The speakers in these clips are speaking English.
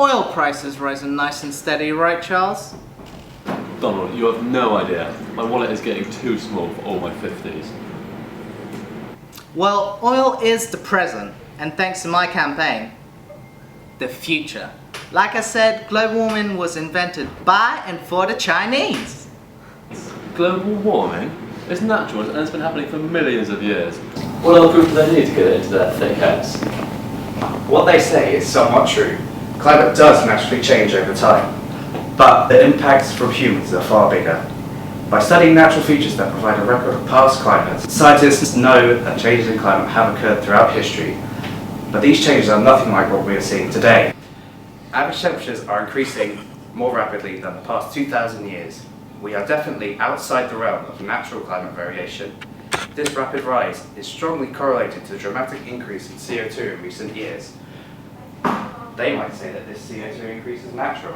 Oil prices rising nice and steady, right, Charles? Donald, you have no idea. My wallet is getting too small for all my 50s. Well, oil is the present, and thanks to my campaign, the future. Like I said, global warming was invented by and for the Chinese. Global warming? It's natural and it's been happening for millions of years. What other proof do they need to get it into their thick heads? What they say is somewhat true. Climate does naturally change over time, but the impacts from humans are far bigger. By studying natural features that provide a record of past climates, scientists know that changes in climate have occurred throughout history, but these changes are nothing like what we are seeing today. Average temperatures are increasing more rapidly than the past 2,000 years. We are definitely outside the realm of natural climate variation. This rapid rise is strongly correlated to the dramatic increase in CO2 in recent years. They might say that this CO2 increase is natural,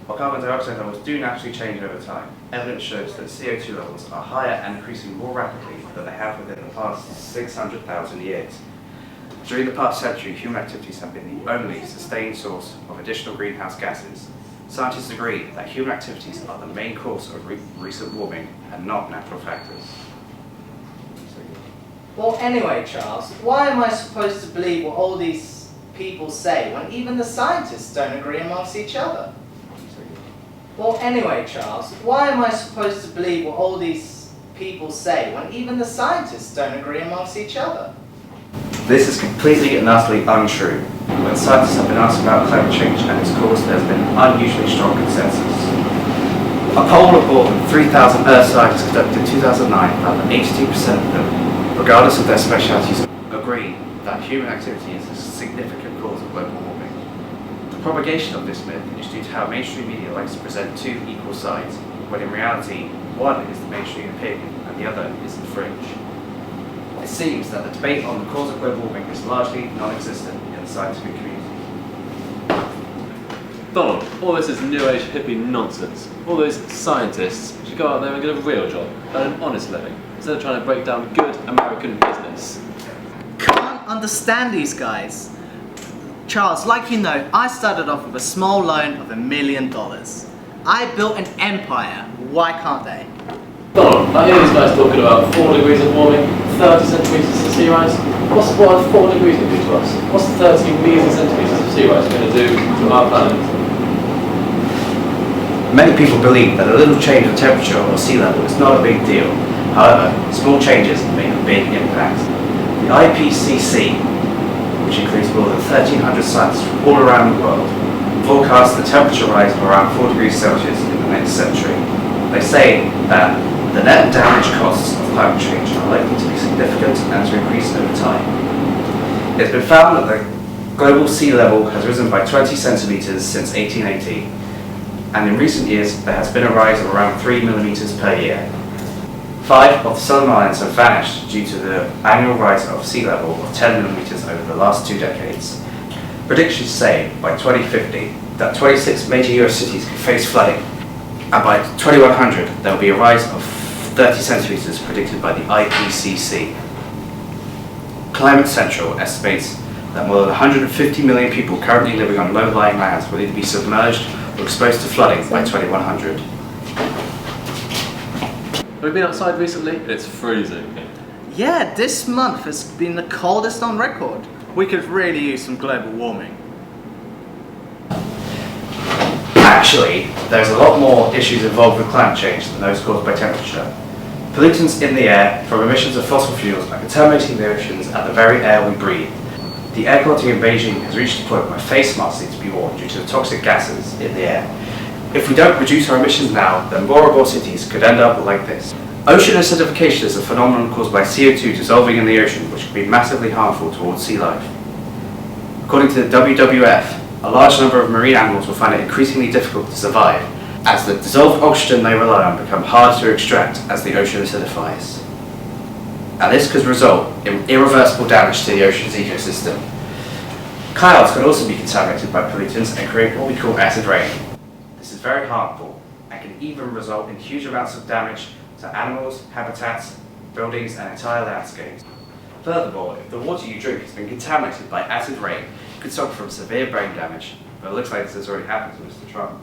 while carbon dioxide levels do naturally change over time. Evidence shows that CO2 levels are higher and increasing more rapidly than they have within the past 600,000 years. During the past century, human activities have been the only sustained source of additional greenhouse gases. Scientists agree that human activities are the main cause of recent warming and not natural factors. Well, anyway, Charles, why am I supposed to believe what all these people say when even the scientists don't agree amongst each other? Well, anyway, Charles, why am I supposed to believe what all these people say when even the scientists don't agree amongst each other? This is completely and utterly untrue. When scientists have been asked about climate change and its cause, there has been an unusually strong consensus. A poll of more than 3,000 Earth scientists conducted in 2009 found that 82% of them, regardless of their specialities, agree that human activity is a significant cause of global warming. The propagation of this myth is due to how mainstream media likes to present two equal sides, when in reality, one is the mainstream opinion and the other is the fringe. It seems that the debate on the cause of global warming is largely non-existent in the scientific community. Donald, all this is new age hippie nonsense. All those scientists should go out there and get a real job, earn an honest living, instead of trying to break down good American business. Can't understand these guys. Charles, like you know, I started off with a small loan of $1 million. I built an empire. Why can't they? Donald, I hear these guys talking about 4 degrees of warming, 30 centimetres of sea rise. What are 4 degrees going to do to us? What's 30 measly centimetres of sea rise going to do to our planet? Many people believe that a little change of temperature or sea level is not a big deal. However, small changes make a big impact. The IPCC, which includes more than 1,300 scientists from all around the world, forecasts the temperature rise of around 4 degrees Celsius in the next century. They say that the net damage costs of climate change are likely to be significant and to increase over time. It's been found that the global sea level has risen by 20 centimetres since 1880, and in recent years there has been a rise of around 3 millimetres per year. 5 of the southern islands have vanished due to the annual rise of sea level of 10 millimetres over the last 2 decades. Predictions say by 2050 that 26 major US cities could face flooding, and by 2100 there will be a rise of 30 centimetres predicted by the IPCC. Climate Central estimates that more than 150 million people currently living on low-lying lands will either be submerged or exposed to flooding by 2100. Have you been outside recently? It's freezing. Yeah, this month has been the coldest on record. We could really use some global warming. Actually, there's a lot more issues involved with climate change than those caused by temperature. Pollutants in the air from emissions of fossil fuels are contaminating the oceans and the very air we breathe. The air quality in Beijing has reached a point where face masks need to be worn due to the toxic gases in the air. If we don't reduce our emissions now, then more and more cities could end up like this. Ocean acidification is a phenomenon caused by CO2 dissolving in the ocean, which can be massively harmful towards sea life. According to the WWF, a large number of marine animals will find it increasingly difficult to survive, as the dissolved oxygen they rely on become harder to extract as the ocean acidifies. And this could result in irreversible damage to the ocean's ecosystem. Clouds can also be contaminated by pollutants and create what we call acid rain. This is very harmful and can even result in huge amounts of damage to animals, habitats, buildings and entire landscapes. Furthermore, if the water you drink has been contaminated by acid rain, it could suffer from severe brain damage, but it looks like this has already happened to Mr. Trump.